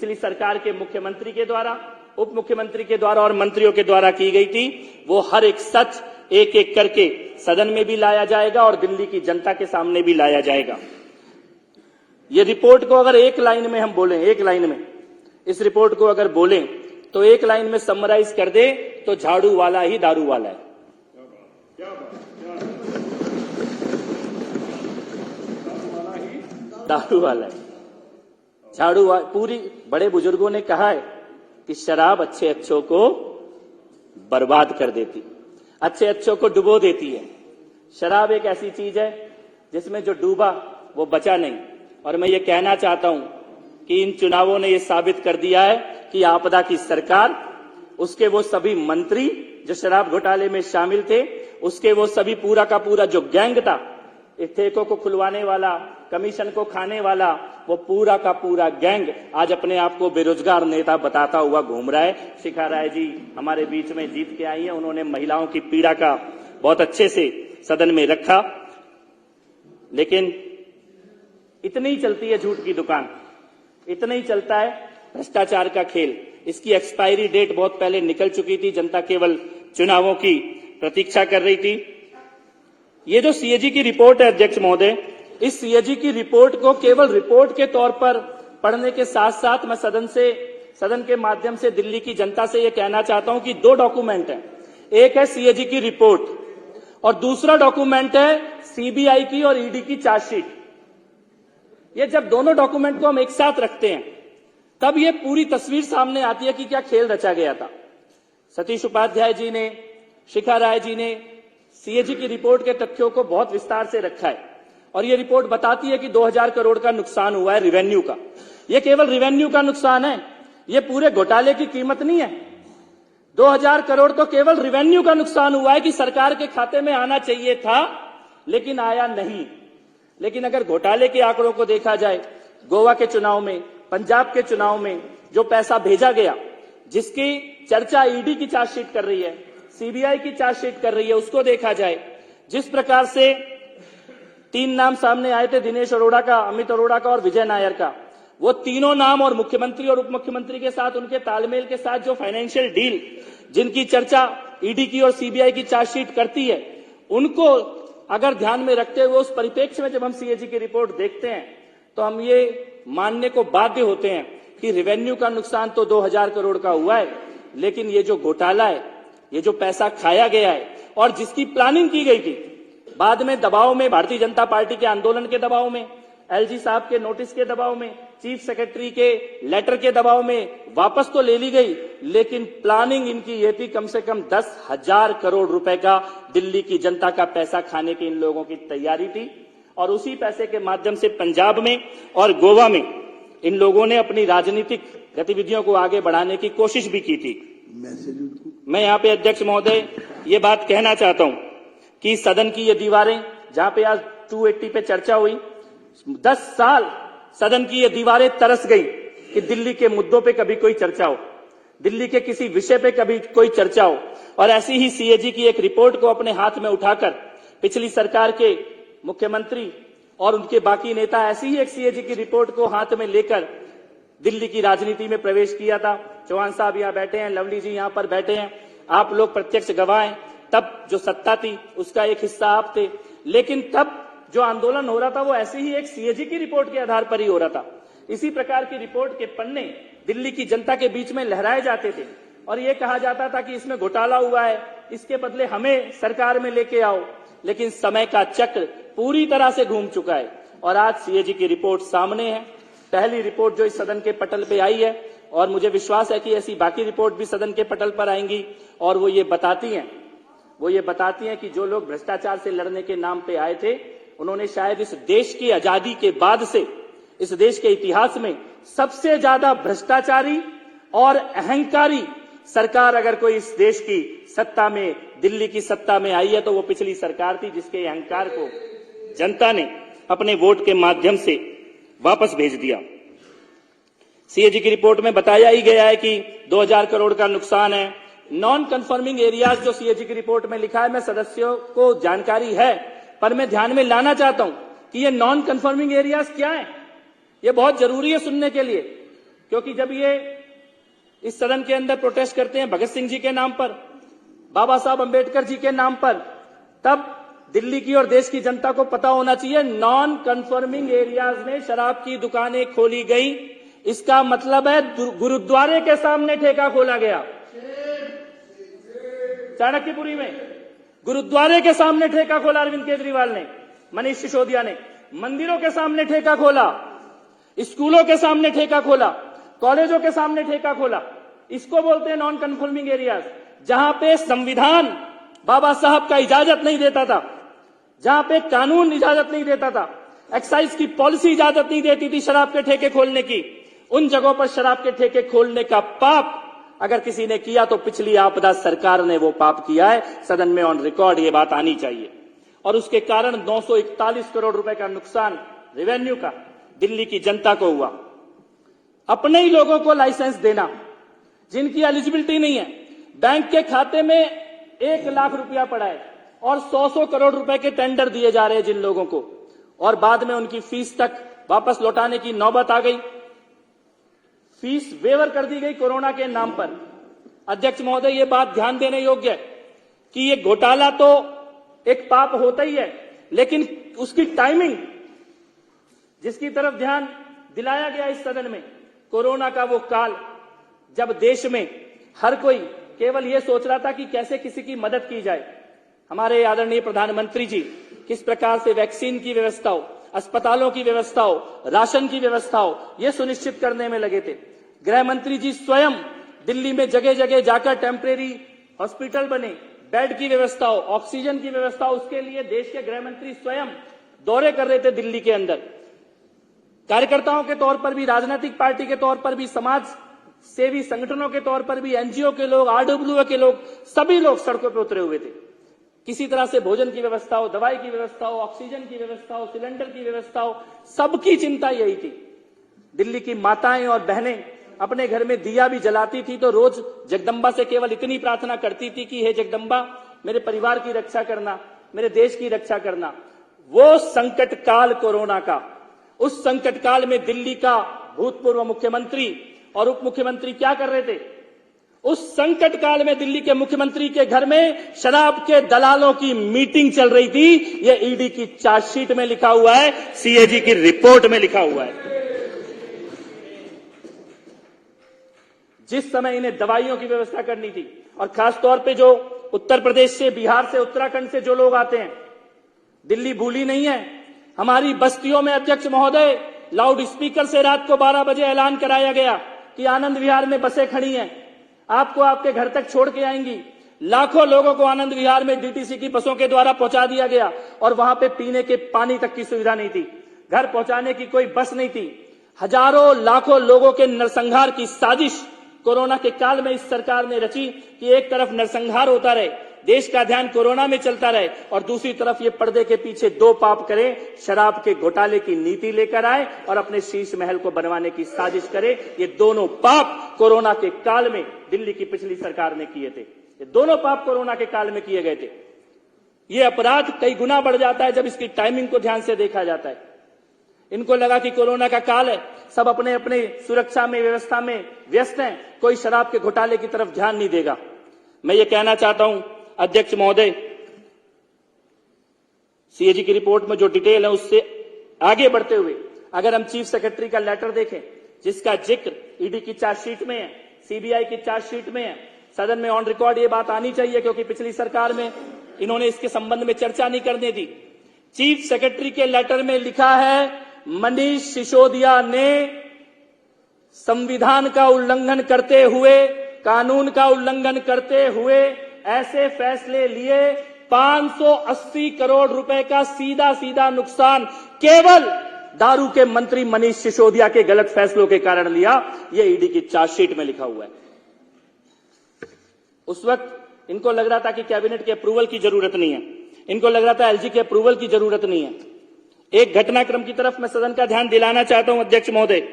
पिछली सरकार के मुख्यमंत्री के द्वारा, उप मुख्यमंत्री के द्वारा और मंत्रियों के द्वारा की गई थी, वो हर एक सच एक एक करके सदन में भी लाया जाएगा और दिल्ली की जनता के सामने भी लाया जाएगा। ये रिपोर्ट को अगर एक लाइन में हम बोलें, एक लाइन में इस रिपोर्ट को अगर बोलें तो एक लाइन में समराइज कर दे तो झाड़ू वाला ही दारू वाला है। दारू वाला है, झाड़ू पूरी। बड़े बुजुर्गों ने कहा है कि शराब अच्छे अच्छों को बर्बाद कर देती, अच्छे अच्छों को डुबो देती है। शराब एक ऐसी चीज है जिसमें जो डूबा वो बचा नहीं। और मैं ये कहना चाहता हूं कि इन चुनावों ने ये साबित कर दिया है कि आपदा की सरकार, उसके वो सभी मंत्री जो शराब घोटाले में शामिल थे, उसके वो सभी पूरा का पूरा जो गैंग था, इस ठेकों को खुलवाने वाला, कमीशन को खाने वाला, वो पूरा का पूरा गैंग आज अपने आप को बेरोजगार नेता बताता हुआ घूम रहा है। शिखा राय जी हमारे बीच में जीत के आई हैं, उन्होंने महिलाओं की पीड़ा का बहुत अच्छे से सदन में रखा। लेकिन इतनी ही चलती है झूठ की दुकान, इतना ही चलता है भ्रष्टाचार का खेल। इसकी एक्सपायरी डेट बहुत पहले निकल चुकी थी, जनता केवल चुनावों की प्रतीक्षा कर रही थी। ये जो सीएजी की रिपोर्ट है अध्यक्ष महोदय, इस सीएजी की रिपोर्ट को केवल रिपोर्ट के तौर पर पढ़ने के साथ साथ मैं सदन के माध्यम से दिल्ली की जनता से यह कहना चाहता हूं कि दो डॉक्यूमेंट हैं। एक है सीएजी की रिपोर्ट और दूसरा डॉक्यूमेंट है सीबीआई की और ईडी की चार्जशीट। ये जब दोनों डॉक्यूमेंट को हम एक साथ रखते हैं तब ये पूरी तस्वीर सामने आती है कि क्या खेल रचा गया था। सतीश उपाध्याय जी ने, शिखा राय जी ने सीएजी की रिपोर्ट के तथ्यों को बहुत विस्तार से रखा है और ये रिपोर्ट बताती है कि 2000 करोड़ का नुकसान हुआ है रेवेन्यू का। ये केवल रेवेन्यू का नुकसान है, ये पूरे घोटाले की कीमत नहीं है। 2000 करोड़ तो केवल रेवेन्यू का नुकसान हुआ है कि सरकार के खाते में आना चाहिए था लेकिन आया नहीं। लेकिन अगर घोटाले के आंकड़ों को देखा जाए, गोवा के चुनाव में, पंजाब के चुनाव में जो पैसा भेजा गया, जिसकी चर्चा ईडी की चार्जशीट कर रही है, सीबीआई की चार्जशीट कर रही है, उसको देखा जाए, जिस प्रकार से 3 नाम सामने आए थे, दिनेश अरोड़ा का, अमित अरोड़ा का और विजय नायर का, वो तीनों नाम और मुख्यमंत्री और उप मुख्यमंत्री के साथ उनके तालमेल के साथ जो फाइनेंशियल डील जिनकी चर्चा ईडी की और सीबीआई की चार्जशीट करती है, उनको अगर ध्यान में रखते हुए उस परिप्रेक्ष्य में जब हम सीएजी की रिपोर्ट देखते हैं तो हम ये मानने को बाध्य होते हैं कि रेवेन्यू का नुकसान तो 2000 करोड़ का हुआ है, लेकिन ये जो घोटाला है, ये जो पैसा खाया गया है और जिसकी प्लानिंग की गई थी, बाद में दबाव में, भारतीय जनता पार्टी के आंदोलन के दबाव में, एलजी साहब के नोटिस के दबाव में, चीफ सेक्रेटरी के लेटर के दबाव में वापस तो ले ली गई, लेकिन प्लानिंग इनकी ये थी कम से कम 10,000 करोड़ रुपए का दिल्ली की जनता का पैसा खाने की इन लोगों की तैयारी थी। और उसी पैसे के माध्यम से पंजाब में और गोवा में इन लोगों ने अपनी राजनीतिक गतिविधियों को आगे बढ़ाने की कोशिश भी की थी। मैं यहाँ पे अध्यक्ष महोदय ये बात कहना चाहता हूं कि सदन की ये दीवारें, जहां पे आज 280 पे चर्चा हुई, 10 साल सदन की ये दीवारें तरस गई कि दिल्ली के मुद्दों पे कभी कोई चर्चा हो, दिल्ली के किसी विषय पे कभी कोई चर्चा हो। और ऐसी ही सीएजी की एक रिपोर्ट को अपने हाथ में उठाकर पिछली सरकार के मुख्यमंत्री और उनके बाकी नेता ऐसी ही एक सीएजी की रिपोर्ट को हाथ में लेकर दिल्ली की राजनीति में प्रवेश किया था। चौहान साहब यहाँ बैठे हैं, लवली जी यहाँ पर बैठे हैं, आप लोग प्रत्यक्ष गवाह हैं। तब जो सत्ता थी उसका एक हिस्सा आप थे, लेकिन तब जो आंदोलन हो रहा था वो ऐसी ही एक सीएजी की रिपोर्ट के आधार पर ही हो रहा था। इसी प्रकार की रिपोर्ट के पन्ने दिल्ली की जनता के बीच में लहराए जाते थे और ये कहा जाता था कि इसमें घोटाला हुआ है, इसके बदले हमें सरकार में लेके आओ। लेकिन समय का चक्र पूरी तरह से घूम चुका है और आज सीएजी की रिपोर्ट सामने है, पहली रिपोर्ट जो इस सदन के पटल पे आई है, और मुझे विश्वास है कि ऐसी बाकी रिपोर्ट भी सदन के पटल पर आएंगी। और वो ये बताती हैं कि जो लोग भ्रष्टाचार से लड़ने के नाम पे आए थे, उन्होंने शायद इस देश की आजादी के बाद से इस देश के इतिहास में सबसे ज्यादा भ्रष्टाचारी और अहंकारी सरकार अगर कोई इस देश की सत्ता में, दिल्ली की सत्ता में आई है तो वो पिछली सरकार थी, जिसके अहंकार को जनता ने अपने वोट के माध्यम से वापस भेज दिया। सीएजी की रिपोर्ट में बताया ही गया है कि 2000 करोड़ का नुकसान है। नॉन कन्फर्मिंग एरियाज जो सीएजी की रिपोर्ट में लिखा है, मैं सदस्यों को जानकारी है पर मैं ध्यान में लाना चाहता हूं कि ये नॉन कन्फर्मिंग एरियाज क्या है। ये बहुत जरूरी है सुनने के लिए, क्योंकि जब ये इस सदन के अंदर प्रोटेस्ट करते हैं भगत सिंह जी के नाम पर, बाबा साहब अंबेडकर जी के नाम पर, तब दिल्ली की और देश की जनता को पता होना चाहिए नॉन कन्फर्मिंग एरियाज में शराब की दुकानें खोली गई। इसका मतलब है गुरुद्वारे के सामने ठेका खोला गया। चाणक्यपुरी में गुरुद्वारे के सामने ठेका खोला अरविंद केजरीवाल ने, मनीष सिसोदिया ने। मंदिरों के सामने ठेका खोला, स्कूलों के सामने ठेका खोला, कॉलेजों के सामने ठेका खोला। इसको बोलते हैं नॉन कन्फर्मिंग एरियाज, जहां पे संविधान बाबा साहब का इजाजत नहीं देता था, जहां पे कानून इजाजत नहीं देता था, एक्साइज की पॉलिसी इजाजत नहीं देती थी शराब के ठेके खोलने की। उन जगहों पर शराब के ठेके खोलने का पाप अगर किसी ने किया तो पिछली आपदा सरकार ने वो पाप किया है। सदन में ऑन रिकॉर्ड ये बात आनी चाहिए। और उसके कारण 941 करोड़ रुपए का नुकसान रेवेन्यू का दिल्ली की जनता को हुआ। अपने ही लोगों को लाइसेंस देना जिनकी एलिजिबिलिटी नहीं है, बैंक के खाते में 1 लाख रुपया पड़ा है और 100 करोड़ रुपए के टेंडर दिए जा रहे हैं जिन लोगों को, और बाद में उनकी फीस तक वापस लौटाने की नौबत आ गई। फीस वेवर कर दी गई कोरोना के नाम पर। अध्यक्ष महोदय, ये बात ध्यान देने योग्य है कि ये घोटाला तो एक पाप होता ही है, लेकिन उसकी टाइमिंग जिसकी तरफ ध्यान दिलाया गया इस सदन में, कोरोना का वो काल जब देश में हर कोई केवल ये सोच रहा था कि कैसे किसी की मदद की जाए। हमारे आदरणीय प्रधानमंत्री जी किस प्रकार से वैक्सीन की व्यवस्था हो, अस्पतालों की व्यवस्था हो, राशन की व्यवस्था हो, यह सुनिश्चित करने में लगे थे। गृह मंत्री जी स्वयं दिल्ली में जगह जगह जाकर टेम्परेरी हॉस्पिटल बने, बेड की व्यवस्था हो, ऑक्सीजन की व्यवस्था हो, उसके लिए देश के गृह मंत्री स्वयं दौरे कर रहे थे दिल्ली के अंदर। कार्यकर्ताओं के तौर पर भी, राजनीतिक पार्टी के तौर पर भी, समाज सेवी संगठनों के तौर पर भी, एनजीओ के लोग, आरडब्ल्यूए के लोग, सभी लोग सड़कों पर उतरे हुए थे। किसी तरह से भोजन की व्यवस्था हो, दवाई की व्यवस्था हो, ऑक्सीजन की व्यवस्था हो, सिलेंडर की व्यवस्था हो, सबकी चिंता यही थी। दिल्ली की माताएं और बहनें अपने घर में दिया भी जलाती थी तो रोज जगदम्बा से केवल इतनी प्रार्थना करती थी कि हे जगदम्बा, मेरे परिवार की रक्षा करना, मेरे देश की रक्षा करना। वो संकट काल कोरोना का, उस संकट काल में दिल्ली का भूतपूर्व मुख्यमंत्री और उप मुख्यमंत्री क्या कर रहे थे? उस संकट काल में दिल्ली के मुख्यमंत्री के घर में शराब के दलालों की मीटिंग चल रही थी। यह ईडी की चार्जशीट में लिखा हुआ है, सीएजी की रिपोर्ट में लिखा हुआ है। जिस समय इन्हें दवाइयों की व्यवस्था करनी थी, और खासतौर पे जो उत्तर प्रदेश से, बिहार से, उत्तराखंड से जो लोग आते हैं, दिल्ली भूली नहीं है। हमारी बस्तियों में अध्यक्ष महोदय लाउड स्पीकर से रात को 12 बजे ऐलान कराया गया कि आनंद विहार में बसें खड़ी हैं, आपको आपके घर तक छोड़ के आएंगी। लाखों लोगों को आनंद विहार में डीटीसी की बसों के द्वारा पहुंचा दिया गया और वहां पे पीने के पानी तक की सुविधा नहीं थी, घर पहुंचाने की कोई बस नहीं थी। हजारों लाखों लोगों के नरसंहार की साजिश कोरोना के काल में इस सरकार ने रची कि एक तरफ नरसंहार होता रहे, देश का ध्यान कोरोना में चलता रहे, और दूसरी तरफ ये पर्दे के पीछे दो पाप करें, शराब के घोटाले की नीति लेकर आए और अपने शीश महल को बनवाने की साजिश करे। ये दोनों पाप कोरोना के काल में दिल्ली की पिछली सरकार ने किए थे। ये दोनों पाप कोरोना के काल में किए गए थे। ये अपराध कई गुना बढ़ जाता है जब इसकी टाइमिंग को ध्यान से देखा जाता है। इनको लगा कि कोरोना का काल है, सब अपने अपने सुरक्षा में, व्यवस्था में व्यस्त हैं, कोई शराब के घोटाले की तरफ ध्यान नहीं देगा। मैं ये कहना चाहता हूं अध्यक्ष महोदय, सीएजी की रिपोर्ट में जो डिटेल है उससे आगे बढ़ते हुए अगर हम चीफ सेक्रेटरी का लेटर देखें जिसका जिक्र ईडी की चार्जशीट में है, सीबीआई की चार्जशीट में है, सदन में ऑन रिकॉर्ड ये बात आनी चाहिए क्योंकि पिछली सरकार में इन्होंने इसके संबंध में चर्चा नहीं करने दी। चीफ सेक्रेटरी के लेटर में लिखा है मनीष सिसोदिया ने संविधान का उल्लंघन करते हुए, कानून का उल्लंघन करते हुए ऐसे फैसले लिए 580 करोड़ रुपए का सीधा सीधा नुकसान केवल दारू के मंत्री मनीष सिसोदिया के गलत फैसलों के कारण लिया। यह ईडी की चार्जशीट में लिखा हुआ है। उस वक्त इनको लग रहा था कि कैबिनेट के अप्रूवल की जरूरत नहीं है, इनको लग रहा था एलजी के अप्रूवल की जरूरत नहीं है। एक घटनाक्रम की तरफ मैं सदन का ध्यान दिलाना चाहता हूं अध्यक्ष महोदय,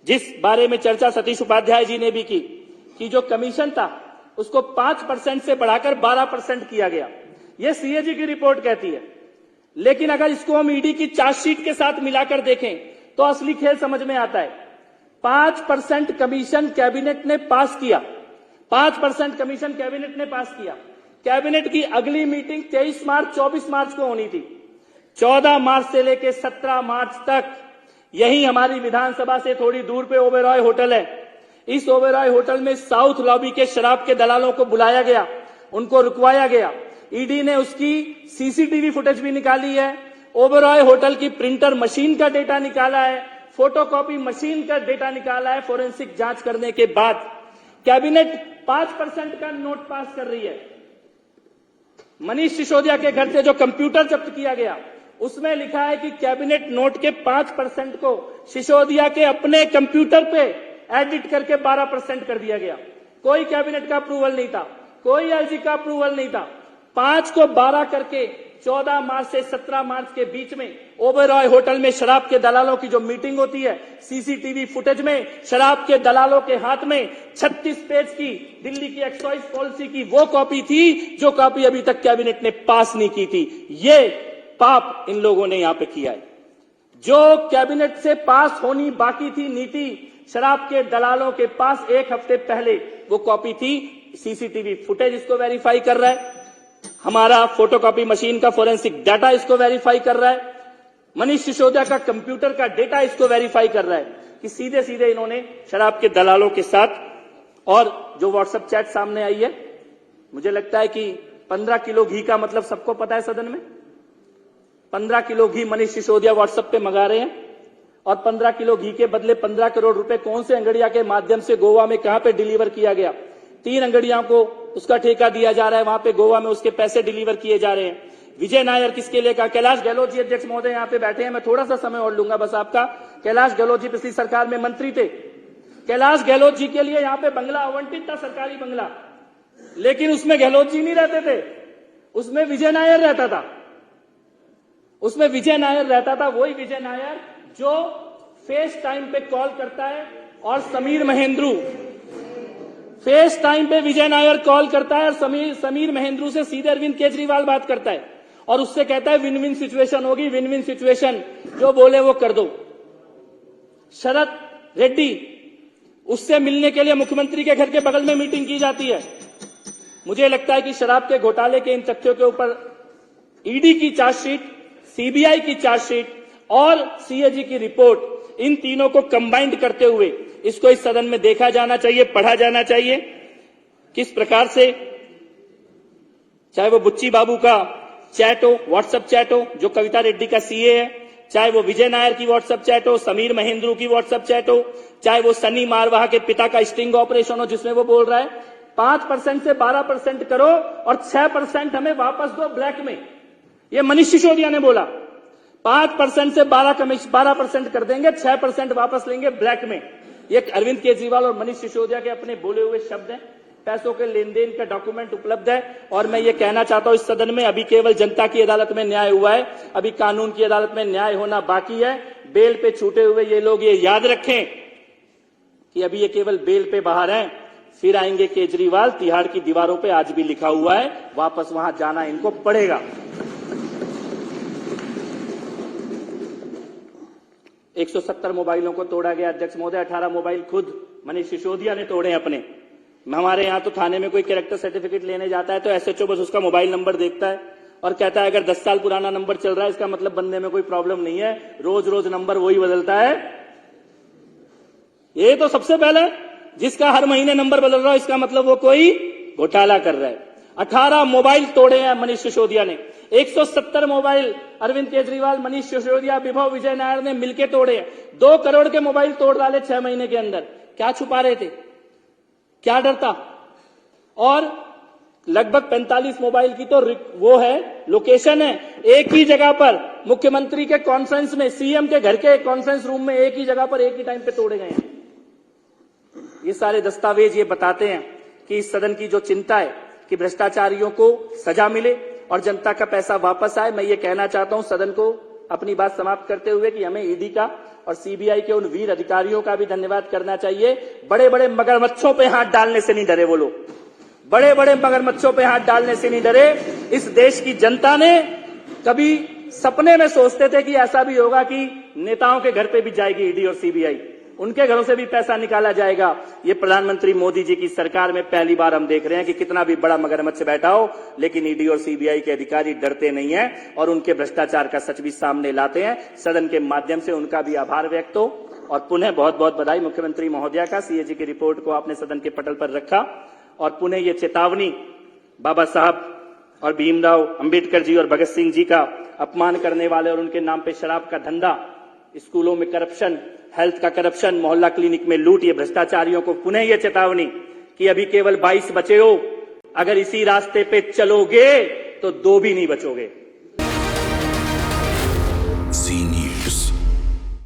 जिस बारे में चर्चा सतीश उपाध्याय जी ने भी की कि जो कमीशन था उसको 5% से बढ़ाकर 12% किया गया। यह सीएजी की रिपोर्ट कहती है। लेकिन अगर इसको हम ईडी की चार्जशीट के साथ मिलाकर देखें तो असली खेल समझ में आता है। 5% कमीशन कैबिनेट ने पास किया। 5% कमीशन कैबिनेट ने पास किया। कैबिनेट की अगली मीटिंग 23 मार्च 24 मार्च को होनी थी। 14 मार्च से लेकर 17 मार्च तक यही हमारी विधानसभा से थोड़ी दूर पे ओबेरॉय होटल है। इस ओबेरॉय होटल में साउथ लॉबी के शराब के दलालों को बुलाया गया, उनको रुकवाया गया। ईडी ने उसकी सीसीटीवी फुटेज भी निकाली है। ओबेरॉय होटल की प्रिंटर मशीन का डेटा निकाला है, फोटोकॉपी मशीन का डेटा निकाला है। फोरेंसिक जांच करने के बाद कैबिनेट 5% का नोट पास कर रही है। मनीष सिसोदिया के घर से जो कंप्यूटर जब्त किया गया उसमें लिखा है कि कैबिनेट नोट के 5% को सिसोदिया के अपने कंप्यूटर पे एडिट करके 12% कर दिया गया। कोई कैबिनेट का अप्रूवल नहीं था, कोई एलजी का अप्रूवल नहीं था। 5 को 12 करके 14 मार्च से 17 मार्च के बीच में ओबेरॉय होटल में शराब के दलालों की जो मीटिंग होती है, सीसीटीवी फुटेज में शराब के दलालों के हाथ में 36 पेज की दिल्ली की एक्साइज पॉलिसी की वो कॉपी थी जो कॉपी अभी तक कैबिनेट ने पास नहीं की थी। ये पाप इन लोगों ने यहां पे किया है। जो कैबिनेट से पास होनी बाकी थी नीति, शराब के दलालों के पास एक हफ्ते पहले वो कॉपी थी। सीसीटीवी फुटेज इसको वेरीफाई कर रहा है, हमारा फोटोकॉपी मशीन का फोरेंसिक डाटा इसको वेरीफाई कर रहा है, मनीष सिसोदिया का कंप्यूटर का डेटा इसको वेरीफाई कर रहा है कि सीधे सीधे इन्होंने शराब के दलालों के साथ। और जो व्हाट्सएप चैट सामने आई है, मुझे लगता है कि 15 किलो घी का मतलब सबको पता है सदन में। 15 किलो घी मनीष सिसोदिया व्हाट्सएप पे मंगा रहे हैं और 15 किलो घी के बदले 15 करोड़ रुपए कौन से अंगड़िया के माध्यम से गोवा में कहां पे डिलीवर किया गया। 3 अंगड़ियों को उसका ठेका दिया जा रहा है, वहां पे गोवा में उसके पैसे डिलीवर किए जा रहे हैं। विजय नायर किसके लिए कहा? कैलाश गहलोत जी अध्यक्ष महोदय यहां पे बैठे हैं, मैं थोड़ा सा समय और लूंगा बस आपका। कैलाश गहलोत जी पिछली सरकार में मंत्री थे। कैलाश गहलोत जी के लिए यहां पे बंगला आवंटित था, सरकारी बंगला, लेकिन उसमें गहलोत जी नहीं रहते थे, उसमें विजय नायर रहता था। उसमें विजय नायर रहता था, वही विजय नायर जो फेस टाइम पे कॉल करता है और समीर महेंद्रू फेस टाइम पे विजय नायर कॉल करता है और समीर महेंद्रू से सीधे अरविंद केजरीवाल बात करता है और उससे कहता है विन विन सिचुएशन होगी, विन विन सिचुएशन, जो बोले वो कर दो। शरद रेड्डी, उससे मिलने के लिए मुख्यमंत्री के घर के बगल में मीटिंग की जाती है। मुझे लगता है कि शराब के घोटाले के इन तथ्यों के ऊपर ईडी की चार्जशीट, सीबीआई की चार्जशीट और सीएजी की रिपोर्ट, इन तीनों को कंबाइंड करते हुए इसको इस सदन में देखा जाना चाहिए, पढ़ा जाना चाहिए। किस प्रकार से, चाहे वो बुच्ची बाबू का चैट हो, व्हाट्सएप चैट हो जो कविता रेड्डी का सीए है, चाहे वो विजय नायर की व्हाट्सएप चैट हो, समीर महेंद्रू की व्हाट्सएप चैट हो, चाहे वो सनी मारवाह के पिता का स्टिंग ऑपरेशन हो जिसमें वो बोल रहा है 5% से 12% करो और 6% हमें वापस दो ब्लैक में। ये मनीष सिसोदिया ने बोला 5% से 12% कर देंगे, 6% वापस लेंगे ब्लैक में। ये अरविंद केजरीवाल और मनीष सिसोदिया के अपने बोले हुए शब्द हैं। पैसों के लेन देन का डॉक्यूमेंट उपलब्ध है। और मैं ये कहना चाहता हूं इस सदन में अभी केवल जनता की अदालत में न्याय हुआ है, अभी कानून की अदालत में न्याय होना बाकी है। बेल पे छूटे हुए ये लोग ये याद रखें कि अभी ये केवल बेल पे बाहर हैं, फिर आएंगे केजरीवाल। तिहाड़ की दीवारों पे आज भी लिखा हुआ है, वापस वहां जाना इनको पड़ेगा। 170 मोबाइलों को तोड़ा गया अध्यक्ष महोदय, 18 मोबाइल खुद मनीष सिसोदिया ने तोड़े अपने। हमारे यहां तो थाने में कोई कैरेक्टर सर्टिफिकेट लेने जाता है तो एसएचओ बस उसका मोबाइल नंबर देखता है और कहता है अगर 10 साल पुराना नंबर चल रहा है इसका मतलब बंदे में कोई प्रॉब्लम नहीं है, रोज रोज नंबर वही बदलता है। ये तो सबसे पहले जिसका हर महीने नंबर बदल रहा है इसका मतलब वो कोई घोटाला कर रहा है। 18 मोबाइल तोड़े हैं मनीष सिसोदिया ने। 170 मोबाइल अरविंद केजरीवाल, मनीष सिसोदिया, विभव विजय नायर ने मिलकर तोड़े हैं। 2 करोड़ के मोबाइल तोड़ डाले 6 महीने के अंदर। क्या छुपा रहे थे, क्या डर था? और लगभग 45 मोबाइल की तो वो है, लोकेशन है एक ही जगह पर, मुख्यमंत्री के कॉन्फ्रेंस में, सीएम के घर के कॉन्फ्रेंस रूम में एक ही जगह पर एक ही टाइम पे तोड़े गए हैं। ये सारे दस्तावेज ये बताते हैं कि इस सदन की जो चिंता है कि भ्रष्टाचारियों को सजा मिले और जनता का पैसा वापस आए। मैं ये कहना चाहता हूं सदन को अपनी बात समाप्त करते हुए कि हमें ईडी का और सीबीआई के उन वीर अधिकारियों का भी धन्यवाद करना चाहिए। बड़े बड़े मगरमच्छों पे हाथ डालने से नहीं डरे वो लोग, बड़े बड़े मगरमच्छों पे हाथ डालने से नहीं डरे। इस देश की जनता ने कभी सपने में सोचते थे कि ऐसा भी होगा कि नेताओं के घर पे भी जाएगी ईडी और सीबीआई। उनके घरों से भी पैसा निकाला जाएगा। ये प्रधानमंत्री मोदी जी की सरकार में पहली बार हम देख रहे हैं कि कितना भी बड़ा मगरमच्छ बैठा हो, लेकिन ईडी और सीबीआई के अधिकारी डरते नहीं हैं और उनके भ्रष्टाचार का सच भी सामने लाते हैं। सदन के माध्यम से उनका भी आभार व्यक्त हो और पुनः बहुत बहुत बधाई मुख्यमंत्री महोदया का। सीएजी की रिपोर्ट को आपने सदन के पटल पर रखा और पुनः ये चेतावनी बाबा साहब और भीमराव अंबेडकर जी और भगत सिंह जी का अपमान करने वाले और उनके नाम पे शराब का धंधा, स्कूलों में करप्शन, हेल्थ का करप्शन, मोहल्ला क्लिनिक में लूट, ये भ्रष्टाचारियों को पुनः ये चेतावनी कि अभी केवल 22 बचे हो, अगर इसी रास्ते पे चलोगे तो 2 भी नहीं बचोगे।